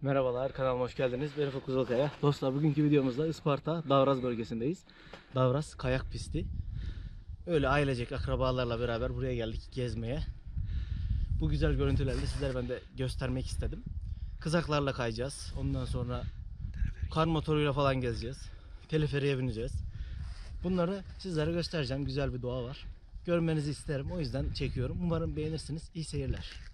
Merhabalar, kanalıma hoş geldiniz. Ben Ufuk Kuzulkaya. Dostlar, bugünkü videomuzda Isparta Davraz bölgesindeyiz. Davraz kayak pisti. Öyle ailecek akrabalarla beraber buraya geldik gezmeye. Bu güzel görüntülerle sizlere ben de göstermek istedim. Kızaklarla kayacağız. Ondan sonra kar motoruyla falan gezeceğiz. Teleferiye bineceğiz. Bunları sizlere göstereceğim. Güzel bir doğa var. Görmenizi isterim. O yüzden çekiyorum. Umarım beğenirsiniz. İyi seyirler.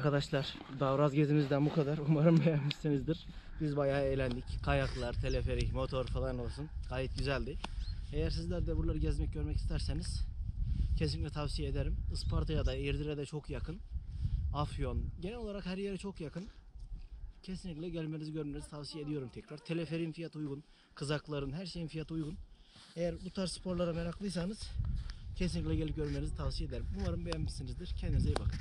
Arkadaşlar Davraz gezimizden bu kadar. Umarım beğenmişsinizdir. Biz bayağı eğlendik. Kayaklar, teleferik, motor falan olsun. Gayet güzeldi. Eğer sizler de buraları gezmek, görmek isterseniz kesinlikle tavsiye ederim. Isparta'ya da, Eğirdir'e de çok yakın. Afyon, genel olarak her yere çok yakın. Kesinlikle gelmenizi, görmenizi tavsiye ediyorum tekrar. Teleferin fiyatı uygun. Kızakların, her şeyin fiyatı uygun. Eğer bu tarz sporlara meraklıysanız kesinlikle gelip görmenizi tavsiye ederim. Umarım beğenmişsinizdir. Kendinize iyi bakın.